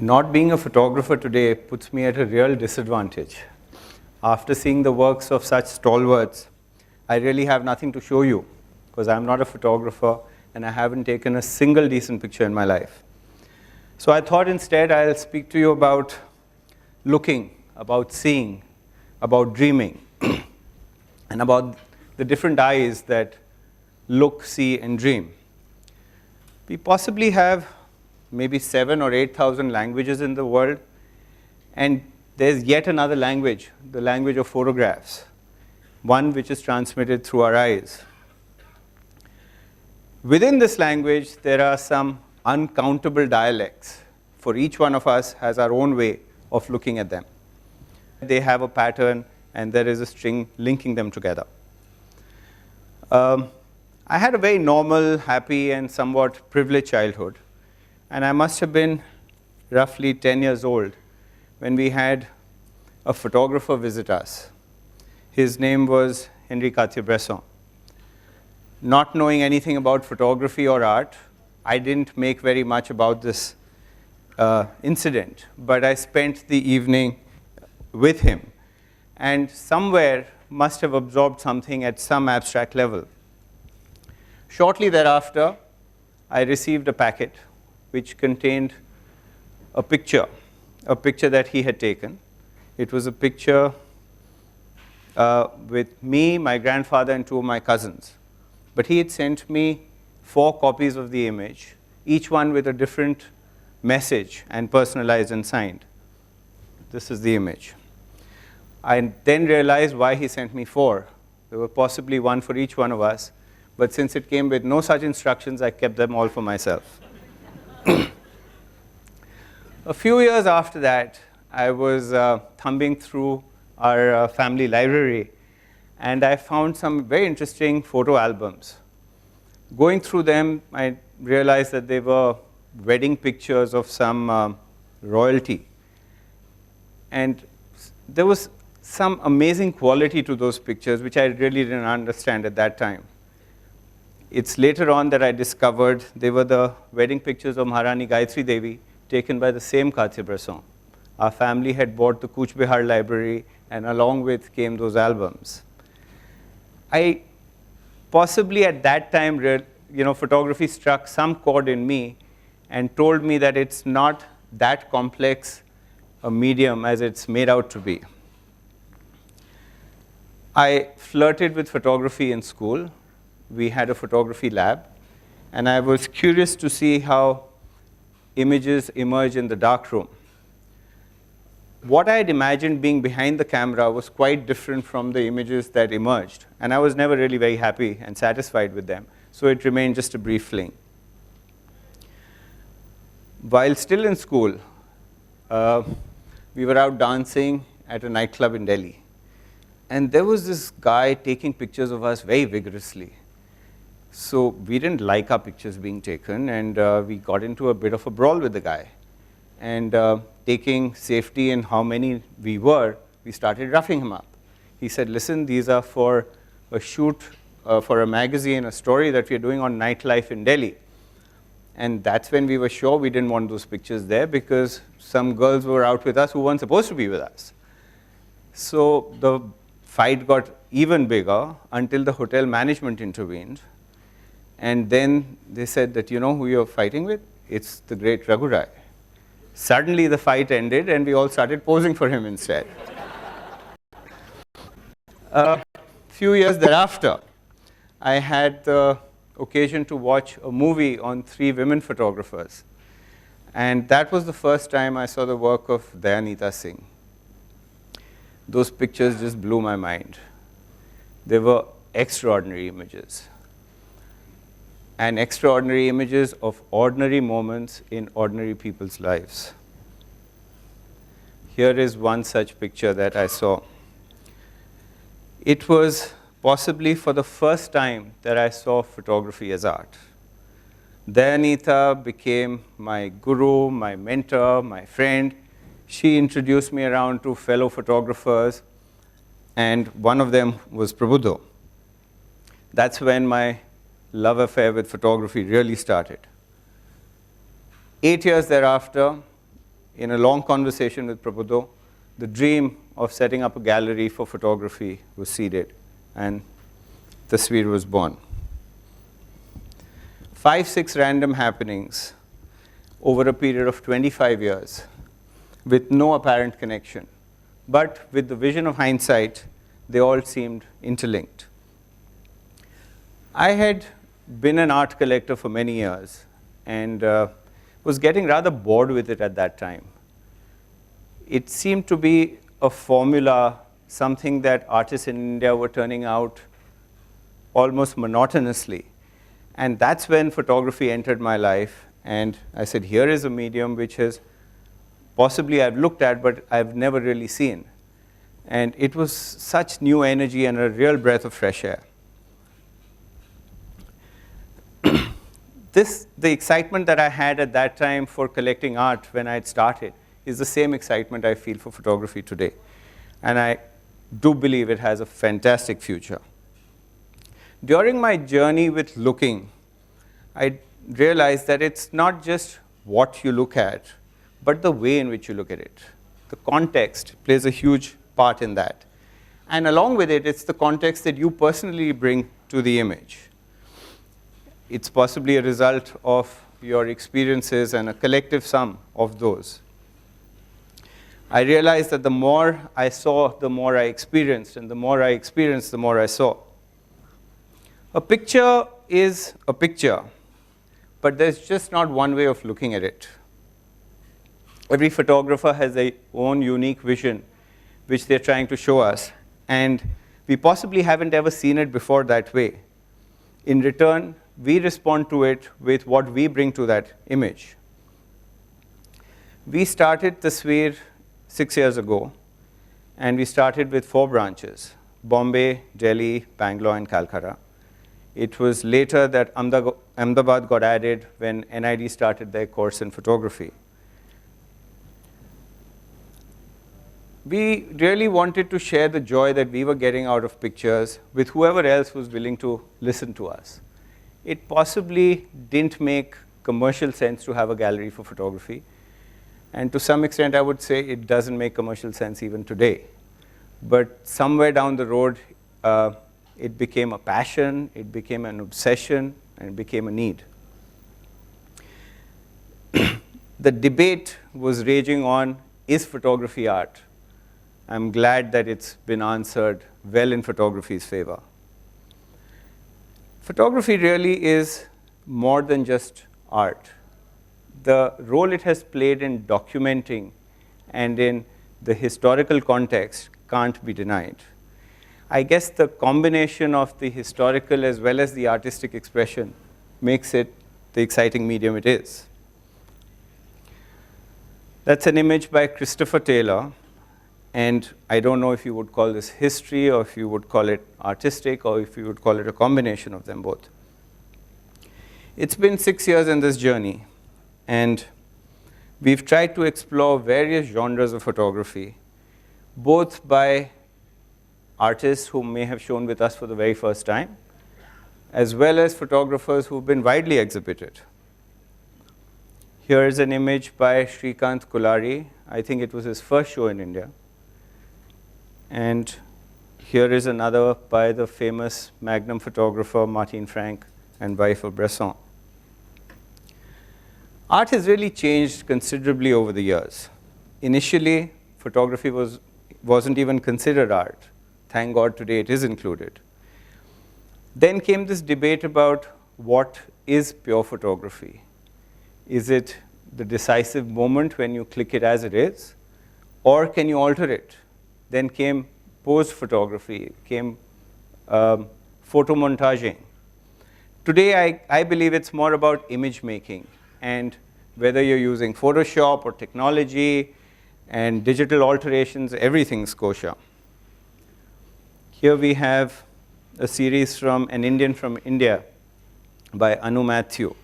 Not being a photographer today puts me at a real disadvantage. After seeing the works of such stalwarts, I really have nothing to show you because I'm not a photographer and I haven't taken a single decent picture in my life. So I thought instead I'll speak to you about looking, about seeing, about dreaming, and about the different eyes that look, see, and dream. We possibly have maybe 7,000 or 8,000 languages in the world, and there's yet another language, the language of photographs, one which is transmitted through our eyes. Within this language, there are some uncountable dialects. For each one of us has our own way of looking at them. They have a pattern, and there is a string linking them together. I had a very normal, happy, and somewhat privileged childhood. And I must have been roughly 10 years old when we had a photographer visit us. His name was Henri Cartier-Bresson. Not knowing anything about photography or art, I didn't make very much about this incident, but I spent the evening with him and somewhere must have absorbed something at some abstract level. Shortly thereafter, I received a packet which contained a picture that he had taken. It was a picture with me, my grandfather, and 2 of my cousins. But he had sent me 4 copies of the image, each one with a different message and personalized and signed. This is the image. I then realized why he sent me 4. There were possibly 1 for each one of us, but since it came with no such instructions, I kept them all for myself. A few years after that, I was thumbing through our family library, and I found some very interesting photo albums. Going through them, I realized that they were wedding pictures of some royalty. And there was some amazing quality to those pictures, which I really didn't understand at that time. It's later on that I discovered they were the wedding pictures of Maharani Gayatri Devi, taken by the same Cartier-Bresson. Our family had bought the Kuch Bihar library, and along with came those albums. I possibly at that time, photography struck some chord in me and told me that it's not that complex a medium as it's made out to be. I flirted with photography in school. We had a photography lab, and I was curious to see how images emerge in the darkroom. What I had imagined being behind the camera was quite different from the images that emerged, and I was never really very happy and satisfied with them, so it remained just a brief fling. While still in school, we were out dancing at a nightclub in Delhi, and there was this guy taking pictures of us very vigorously. So we didn't like our pictures being taken, and we got into a bit of a brawl with the guy. And taking safety in how many we were, we started roughing him up. He said, listen, these are for a shoot for a magazine, a story that we're doing on nightlife in Delhi. And that's when we were sure we didn't want those pictures there because some girls were out with us who weren't supposed to be with us. So the fight got even bigger until the hotel management intervened. And then they said that, you know who you're fighting with? It's the great Raghu Rai. Suddenly the fight ended and we all started posing for him instead. A few years thereafter, I had the occasion to watch a movie on 3 women photographers. And that was the first time I saw the work of Dayanita Singh. Those pictures just blew my mind. They were extraordinary images. And extraordinary images of ordinary moments in ordinary people's lives. Here is one such picture that I saw. It was possibly for the first time that I saw photography as art. Dayanita became my guru, my mentor, my friend. She introduced me around to fellow photographers, and one of them was Prabhudo. That's when my love affair with photography really started. 8 years thereafter, in a long conversation with Prabodh, the dream of setting up a gallery for photography was seeded, and Tasveer was born. 5, 6 random happenings over a period of 25 years with no apparent connection. But with the vision of hindsight, they all seemed interlinked. I had been an art collector for many years and was getting rather bored with it at that time. It seemed to be a formula, something that artists in India were turning out almost monotonously. And that's when photography entered my life. And I said, here is a medium which has possibly I've looked at, but I've never really seen. And it was such new energy and a real breath of fresh air. The excitement that I had at that time for collecting art when I had started is the same excitement I feel for photography today. And I do believe it has a fantastic future. During my journey with looking, I realized that it's not just what you look at, but the way in which you look at it. The context plays a huge part in that. And along with it, it's the context that you personally bring to the image. It's possibly a result of your experiences and a collective sum of those. I realized that the more I saw, the more I experienced, and the more I experienced, the more I saw. A picture is a picture, but there's just not one way of looking at it. Every photographer has their own unique vision, which they're trying to show us, and we possibly haven't ever seen it before that way. In return, we respond to it with what we bring to that image. We started Tasveer 6 years ago, and we started with 4 branches: Bombay, Delhi, Bangalore, and Calcutta. It was later that Ahmedabad got added when NID started their course in photography. We really wanted to share the joy that we were getting out of pictures with whoever else was willing to listen to us. It possibly didn't make commercial sense to have a gallery for photography. And to some extent, I would say it doesn't make commercial sense even today. But somewhere down the road, it became a passion, it became an obsession, and it became a need. The debate was raging on, is photography art? I'm glad that it's been answered well in photography's favor. Photography really is more than just art. The role it has played in documenting and in the historical context can't be denied. I guess the combination of the historical as well as the artistic expression makes it the exciting medium it is. That's an image by Christopher Taylor, and I don't know if you would call this history or if you would call it artistic or if you would call it a combination of them both. It's been 6 years in this journey, and we've tried to explore various genres of photography, both by artists who may have shown with us for the very first time, as well as photographers who've been widely exhibited. Here is an image by Shrikant Kulari. I think it was his first show in India. And here is another by the famous Magnum photographer Martin Frank and wife of Bresson. Art has really changed considerably over the years. Initially, photography wasn't even considered art. Thank God today it is included. Then came this debate about what is pure photography. Is it the decisive moment when you click it as it is? Or can you alter it? Then came pose photography, came photo montaging. Today, I believe it's more about image making, and whether you're using Photoshop or technology and digital alterations, everything's kosher. Here we have a series from an Indian from India by Anu Matthew,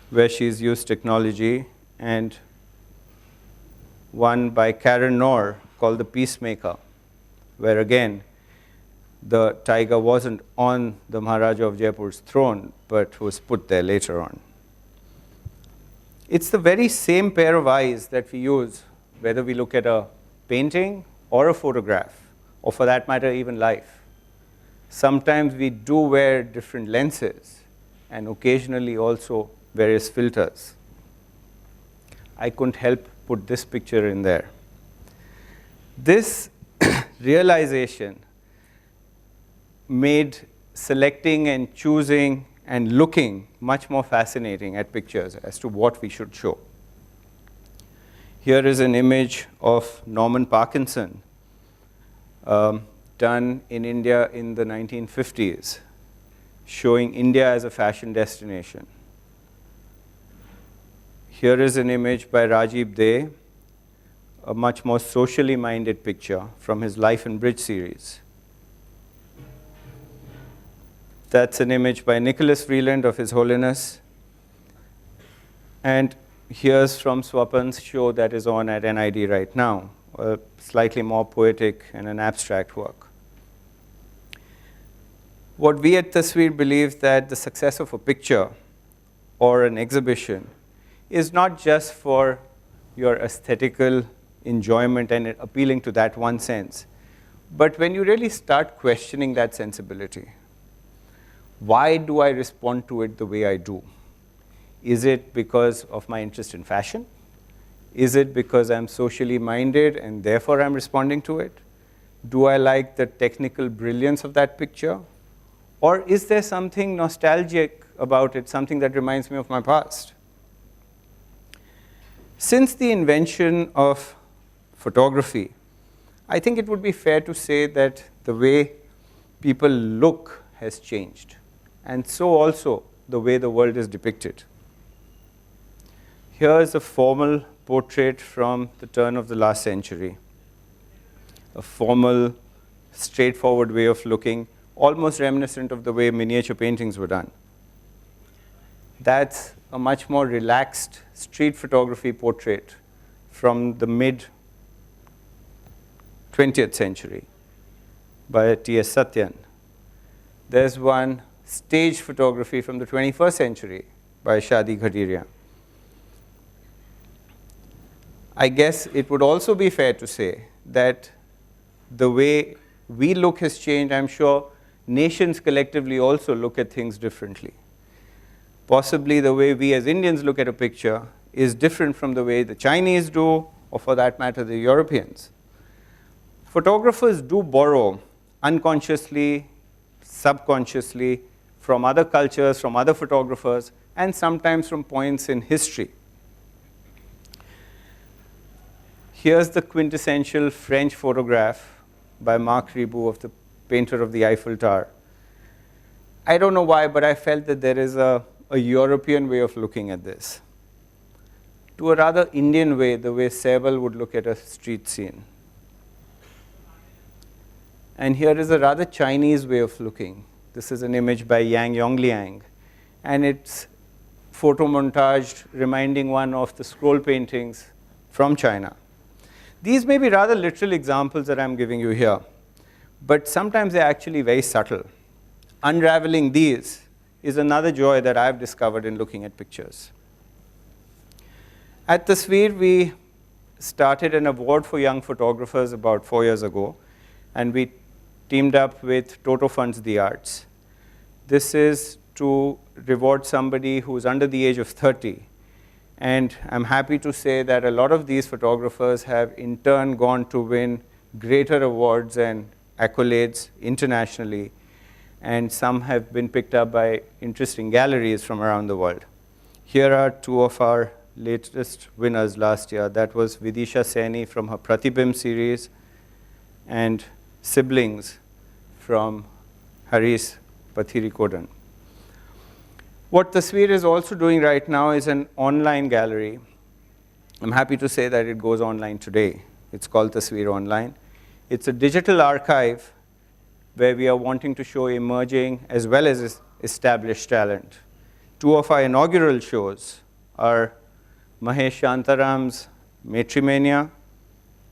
where she's used technology, and one by Karen Noor called The Peacemaker, where again, the tiger wasn't on the Maharaja of Jaipur's throne, but was put there later on. It's the very same pair of eyes that we use whether we look at a painting or a photograph, or for that matter, even life. Sometimes we do wear different lenses, and occasionally also various filters. I couldn't help put this picture in there. This realization made selecting and choosing and looking much more fascinating at pictures as to what we should show. Here is an image of Norman Parkinson, done in India in the 1950s, showing India as a fashion destination. Here is an image by Rajiv Dey, a much more socially minded picture from his Life and Bridge series. That's an image by Nicholas Vreeland of His Holiness. And here's from Swapan's show that is on at NID right now, a slightly more poetic and an abstract work. What we at Tasveer believe that the success of a picture or an exhibition is not just for your aesthetical enjoyment and appealing to that one sense, but when you really start questioning that sensibility. Why do I respond to it the way I do? Is it because of my interest in fashion? Is it because I'm socially minded and therefore I'm responding to it? Do I like the technical brilliance of that picture? Or is there something nostalgic about it, something that reminds me of my past? Since the invention of photography, I think it would be fair to say that the way people look has changed, and so also the way the world is depicted. Here is a formal portrait from the turn of the last century, a formal, straightforward way of looking, almost reminiscent of the way miniature paintings were done. That's a much more relaxed street photography portrait from the mid-20th century by T.S. Satyan. There's one stage photography from the 21st century by Shadi Ghadiria. I guess it would also be fair to say that the way we look has changed. I'm sure nations collectively also look at things differently. Possibly the way we as Indians look at a picture is different from the way the Chinese do, or for that matter, the Europeans. Photographers do borrow unconsciously, subconsciously, from other cultures, from other photographers, and sometimes from points in history. Here's the quintessential French photograph by Marc Ribot of the painter of the Eiffel Tower. I don't know why, but I felt that there is a European way of looking at this, to a rather Indian way, the way Sehwal would look at a street scene. And here is a rather Chinese way of looking. This is an image by Yang Yongliang, and it's photomontaged, reminding one of the scroll paintings from China. These may be rather literal examples that I'm giving you here, but sometimes they're actually very subtle. Unraveling these is another joy that I've discovered in looking at pictures. At Tasveer, we started an award for young photographers about 4 years ago, and we teamed up with Toto Funds the Arts. This is to reward somebody who's under the age of 30. And I'm happy to say that a lot of these photographers have in turn gone to win greater awards and accolades internationally, and some have been picked up by interesting galleries from around the world. Here are two of our latest winners last year. That was Vidisha Saini from her Pratibimb series, and Siblings from Haris Pathirikodan. What Tasveer is also doing right now is an online gallery. I'm happy to say that it goes online today. It's called Tasveer Online. It's a digital archive where we are wanting to show emerging as well as established talent. Two of our inaugural shows are Mahesh Shantaram's Matrimania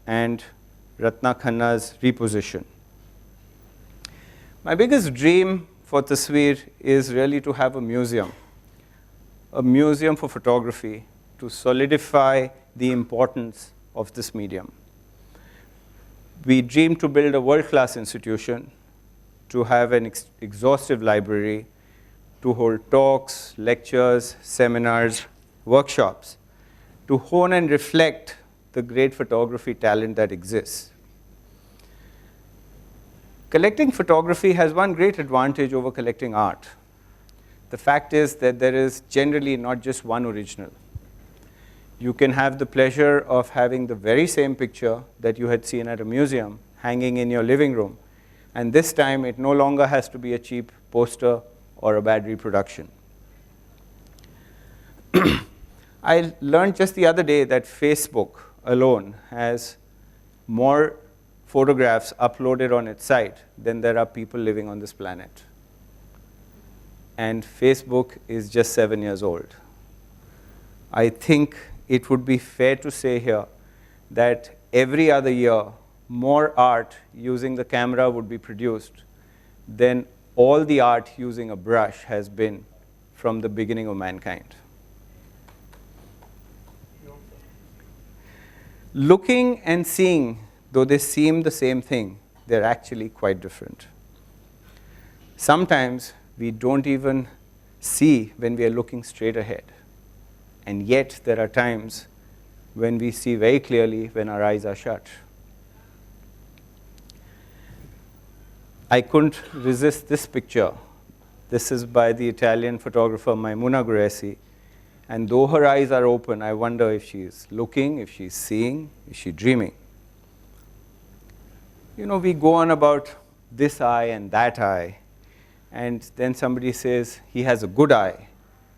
and Ratna Khanna's Reposition. My biggest dream for Tasveer is really to have a museum for photography to solidify the importance of this medium. We dream to build a world-class institution, to have an exhaustive library, to hold talks, lectures, seminars, workshops, to hone and reflect the great photography talent that exists. Collecting photography has one great advantage over collecting art. The fact is that there is generally not just one original. You can have the pleasure of having the very same picture that you had seen at a museum hanging in your living room, and this time it no longer has to be a cheap poster or a bad reproduction. I learned just the other day that Facebook alone has more photographs uploaded on its site than there are people living on this planet. And Facebook is just 7 years old. I think it would be fair to say here that every other year, more art using the camera would be produced than all the art using a brush has been from the beginning of mankind. Looking and seeing, though they seem the same thing, they're actually quite different. Sometimes we don't even see when we are looking straight ahead. And yet there are times when we see very clearly when our eyes are shut. I couldn't resist this picture. This is by the Italian photographer Maimuna Guresi. And though her eyes are open, I wonder if she's looking, if she's seeing, is she dreaming? You know, we go on about this eye and that eye, and then somebody says he has a good eye.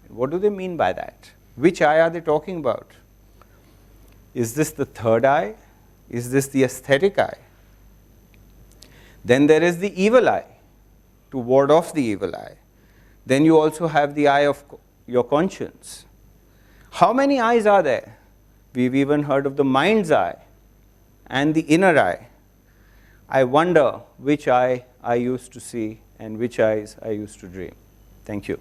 What do they mean by that? Which eye are they talking about? Is this the third eye? Is this the aesthetic eye? Then there is the evil eye, to ward off the evil eye. Then you also have the eye of your conscience. How many eyes are there? We've even heard of the mind's eye and the inner eye. I wonder which eye I used to see and which eyes I used to dream. Thank you.